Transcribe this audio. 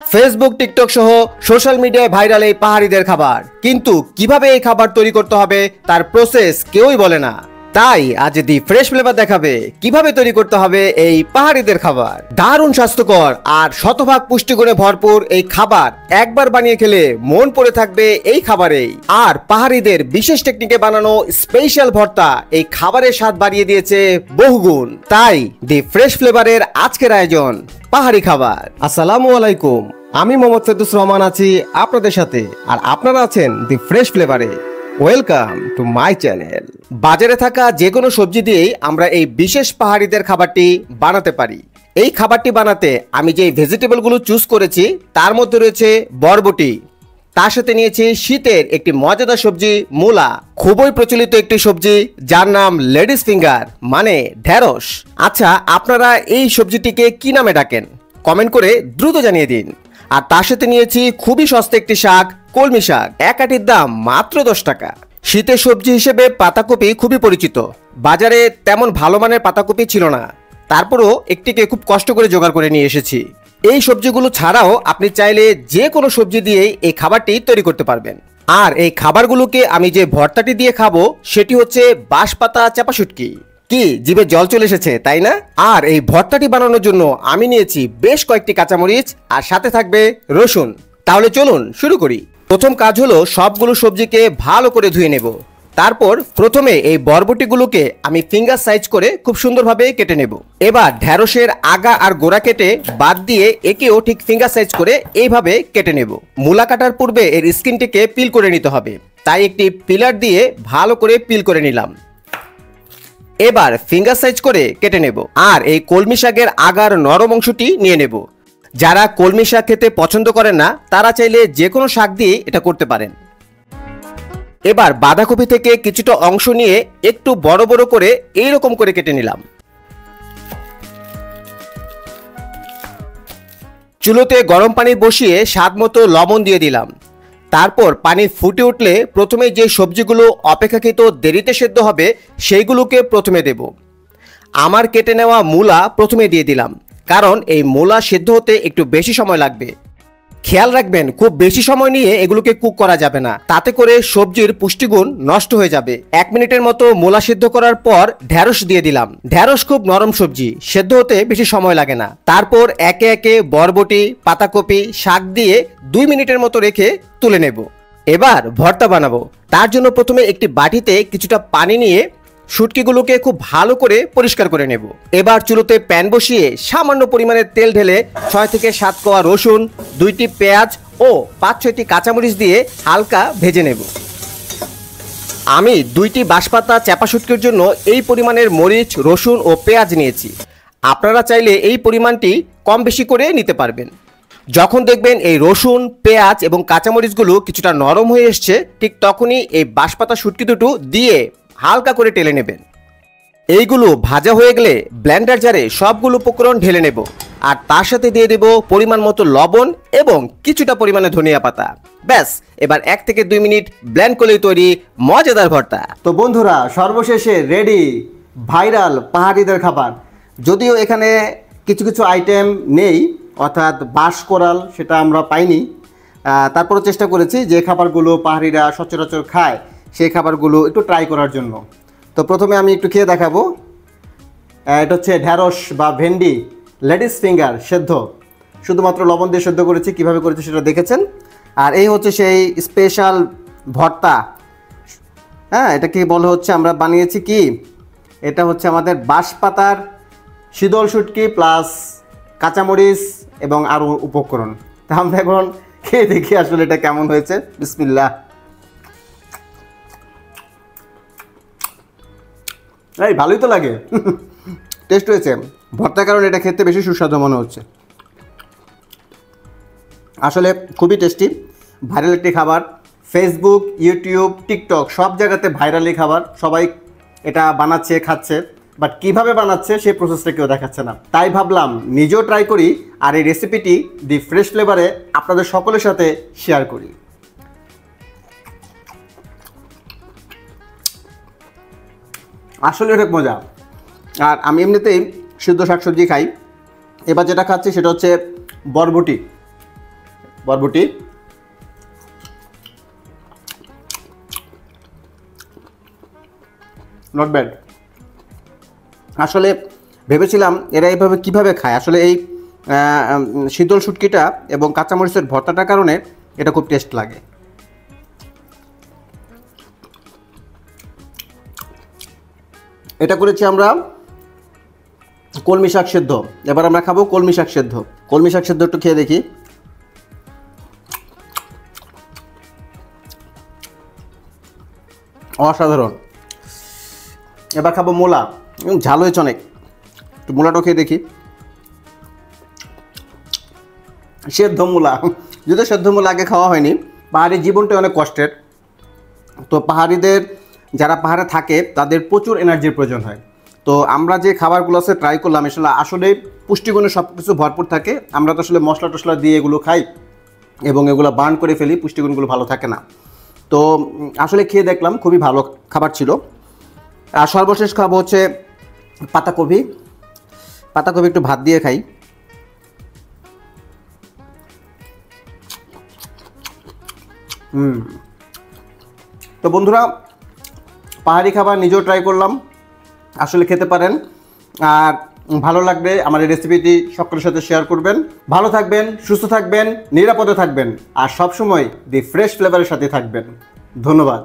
Facebook, TikTok সহ social মিডিয়ায় viral এই পাহাড়িদের খাবার, কিন্তু কিভাবে এই খাবার তৈরি করতে হবে তার প্রসেস কেউই বলে না। তাই আজ দি ফ্রেশ ফ্লেভার দেখাবে কিভাবে তৈরি করতে হবে এই পাহাড়িদের খাবার। দারুণ স্বাস্থ্যকর আর শতভাগ পুষ্টিগুণে ভরপুর এই খাবার একবার বানিয়ে খেলে মন পড়ে থাকবে এই খাবারেই। আর পাহাড়িদের বিশেষ টেকনিকে বানানো স্পেশাল ভর্তা এই খাবারের স্বাদ বাড়িয়ে দিয়েছে বহুগুণ। তাই দি ফ্রেশ ফ্লেভারের আজকের আয়োজন পাহাড়ি খাবার। আসসালামু আলাইকুম, আমি মোহাম্মদ ফেরদৌস রহমান আছি আপনাদের সাথে, আর আপনারা আছেন দি ফ্রেশ ফ্লেভারে। Welcome to my channel. বাজারে থাকা যে কোনো সবজি দিয়েই আমরা এই বিশেষ পাহাড়িদের খাবারটি বানাতে পারি। এই খাবারটি বানাতে আমি যে ভেজিটেবলগুলো চুজ করেছি তার মধ্যে রয়েছে বরবটি, তার সাথে নিয়েছি শীতের একটি মজাদার সবজি মূলা, খুবই প্রচলিত একটি সবজি যার নাম লেডিস ফিঙ্গার মানে ঢেঁড়স। আচ্ছা, আপনারা এই সবজিটিকে কি নামে ডাকেন কমেন্ট করে দ্রুত জানিয়ে দিন। আর তার সাথে নিয়েছি খুবই সস্তা একটি শাক, কলমি শাক, এক আটির দাম মাত্র 10 টাকা। শীতের সবজি হিসেবে পাতাকপি খুবই পরিচিত, বাজারে তেমন ভালো মানের পাতাকপি ছিল না, তারপরও একটিকে খুব কষ্ট করে জোগাড় করে নিয়ে এসেছি। এই সবজিগুলো ছাড়াও আপনি চাইলে যে কোনো সবজি দিয়েই এই খাবারটি তৈরি করতে পারবেন। আর এই খাবারগুলোকে আমি যে ভর্তাটি দিয়ে খাবো সেটি হচ্ছে বাঁশপাতা চাপা শুটকি। কি জিভে জল চলে এসেছে তাই না? আর এই ভর্তাটি বানানোর জন্য আমি নিয়েছি বেশ কয়েকটি কাঁচামরিচ আর সাথে থাকবে রসুন। তাহলে চলুন শুরু করি। প্রথম কাজ হলো সবগুলো সবজিকে ভালো করে ধুয়ে নেব। তারপর প্রথমে এই বরবটিগুলোকে আমি ফিঙ্গার সাইজ করে খুব সুন্দরভাবে কেটে নেব। এবার ঢ্যাঁড়সের আগা আর গোড়া কেটে বাদ দিয়ে একেও ঠিক ফিঙ্গার সাইজ করে এইভাবে কেটে নেব। মূলা কাটার পূর্বে এর স্কিনটিকে পিল করে নিতে হবে, তাই একটি পিলার দিয়ে ভালো করে পিল করে নিলাম। এবার ফিঙ্গার সাইজ করে কেটে নেব। আর এই কলমি শাকের আগার নরম অংশটি নিয়ে নেব। যারা কলমি শাক খেতে পছন্দ করেন না তারা চাইলে যে কোনো শাক দিয়ে এটা করতে পারেন। এবার বাঁধাকপি থেকে কিছুটা অংশ নিয়ে একটু বড় বড় করে এইরকম করে কেটে নিলাম। চুলোতে গরম পানি বসিয়ে স্বাদ মতো লবণ দিয়ে দিলাম। তারপর পানি ফুটে উঠলে প্রথমে যে সবজিগুলো অপেক্ষাকৃত দেরিতে সেদ্ধ হবে সেইগুলোকে প্রথমে দেব। আমার কেটে নেওয়া মূলা প্রথমে দিয়ে দিলাম, কারণ এই মূলা সেদ্ধ হতে একটু বেশি সময় লাগবে। খেয়াল রাখবেন খুব বেশি সময় নিয়ে এগুলোকে কুক করা যাবে না, তাতে করে সবজির পুষ্টিগুণ নষ্ট হয়ে যাবে। 1 মিনিটের মতো মূলা সিদ্ধ করার পর ঢ্যাঁড়স দিয়ে দিলাম। ঢ্যাঁড়স খুব নরম সবজি, সেদ্ধ হতে বেশি সময় লাগে না। তারপর একে একে বরবটি, পাতাকপি, শাক দিয়ে 2 মিনিটের মতো রেখে তুলে নেব। এবার ভর্তা বানাবো। তার জন্য প্রথমে একটি বাটিতে কিছুটা পানি নিয়ে শুটকিগুলোকে খুব ভালো করে পরিষ্কার করে নেব। এবার চুলোতে প্যান বসিয়ে সামান্য পরিমাণে তেল ঢেলে 6 থেকে 7 কোয়া রসুন, 2টি পেঁয়াজ ও 5-6টি কাঁচামরিচ দিয়ে হালকা ভেজে নেব। আমি 2টি বাঁশপাতা চাপা শুটকির জন্য এই পরিমাণের মরিচ, রসুন ও পেঁয়াজ নিয়েছি। আপনারা চাইলে এই পরিমাণটি কম বেশি করে নিতে পারবেন। যখন দেখবেন এই রসুন, পেঁয়াজ এবং কাঁচামরিচগুলো কিছুটা নরম হয়ে এসছে, ঠিক তখনই এই বাঁশপাতা শুটকি দুটো দিয়ে হালকা করে টেলে নেবেন। এইগুলো ভাজা হয়ে গেলে ব্লেন্ডার জারে সবগুলো উপকরণ ঢেলে নেব। আর তার সাথে দিয়ে দেব পরিমাণ মতো লবণ এবং কিছুটা পরিমাণে ধনিয়া পাতা। ব্যাস, এবার 1 থেকে 2 মিনিট ব্লেন্ড করলেই তৈরি মজাদার ভর্তা। তো বন্ধুরা, সর্বশেষে রেডি ভাইরাল পাহাড়িদের খাবার। যদিও এখানে কিছু কিছু আইটেম নেই, অর্থাৎ বাঁশকোরাল সেটা আমরা পাইনি, তারপরও চেষ্টা করেছি যে খাবারগুলো পাহাড়িরা সচরাচর খায় সেই খাবারগুলো একটু ট্রাই করার জন্য। তো প্রথমে আমি একটু খেয়ে দেখাবো। এটা হচ্ছে ঢ্যাঁড়স বা ভেন্ডি লেডিস ফিঙ্গার সেদ্ধ, শুধুমাত্র লবণ দিয়ে সেদ্ধ করেছি। কিভাবে করেছি সেটা দেখেছেন। আর এই হচ্ছে সেই স্পেশাল ভর্তা। হ্যাঁ, এটা কি বলে হচ্ছে আমরা বানিয়েছি কি, এটা হচ্ছে আমাদের বাঁশপাতার শীতল শুটকি প্লাস কাঁচামরিচ এবং আরও উপকরণ। তা আমরা এখন খেয়ে দেখি আসলে এটা কেমন হয়েছে। বিসমিল্লাহ। এই ভালোই তো লাগে, টেস্ট হয়েছে। ভর্তার কারণে এটা খেতে বেশি সুস্বাদু মনে হচ্ছে। আসলে খুবই টেস্টি, ভাইরাল একটি খাবার। ফেসবুক, ইউটিউব, টিকটক সব জায়গাতে ভাইরালি খাবার, সবাই এটা বানাচ্ছে, খাচ্ছে, বাট কিভাবে বানাচ্ছে সেই প্রসেসটা কেউ দেখাচ্ছে না। তাই ভাবলাম নিজেও ট্রাই করি আর এই রেসিপিটি দি ফ্রেশ ফ্লেভারে আপনাদের সকলের সাথে শেয়ার করি। আসলে অনেক মজা। আর আমি এমনিতেই সিদ্ধ শাকসবজি খাই, এবার যেটা খাচ্ছি সেটা হচ্ছে বরবটি। বরবটি, নট ব্যাড। আসলে ভেবেছিলাম এরা এইভাবে কিভাবে খায়, আসলে এই শীতল শুটকিটা এবং কাঁচামরিচের ভর্তাটার কারণে এটা খুব টেস্ট লাগে। এটা করেছি আমরা কলমি শাক সেদ্ধ। এবার আমরা খাবো কলমি শাক সেদ্ধ। কলমি শাক সেদ্ধ একটু খেয়ে দেখি। অসাধারণ। এবার খাবো মূলা, ঝাল হয়েছে অনেক, একটু মূলাটাও খেয়ে দেখি। সেদ্ধ মূলা, যদিও সেদ্ধ মূলা আগে খাওয়া হয়নি। পাহাড়ি জীবনটা অনেক কষ্টের, তো পাহাড়িদের যারা পাহাড়ে থাকে তাদের প্রচুর এনার্জির প্রয়োজন হয়। তো আমরা যে খাবারগুলো আছে ট্রাই করলাম, আসলে পুষ্টিগুণে সব কিছু ভরপুর থাকে। আমরা তো আসলে মশলা টশলা দিয়ে এগুলো খাই এবং এগুলো বার্ন করে ফেলি, পুষ্টিগুণগুলো ভালো থাকে না। তো আসলে খেয়ে দেখলাম খুবই ভালো খাবার ছিল। আর সর্বশেষ খাবো হচ্ছে পাতাকপি। পাতাকপি একটু ভাত দিয়ে খাই। তো বন্ধুরা, পাহাড়ি খাবার নিজেও ট্রাই করলাম, আসলে খেতে পারেন। আর ভালো লাগলে আমার এই রেসিপিটি সকলের সাথে শেয়ার করবেন। ভালো থাকবেন, সুস্থ থাকবেন, নিরাপদে থাকবেন, আর সবসময় দি ফ্রেশ ফ্লেভারের সাথে থাকবেন। ধন্যবাদ।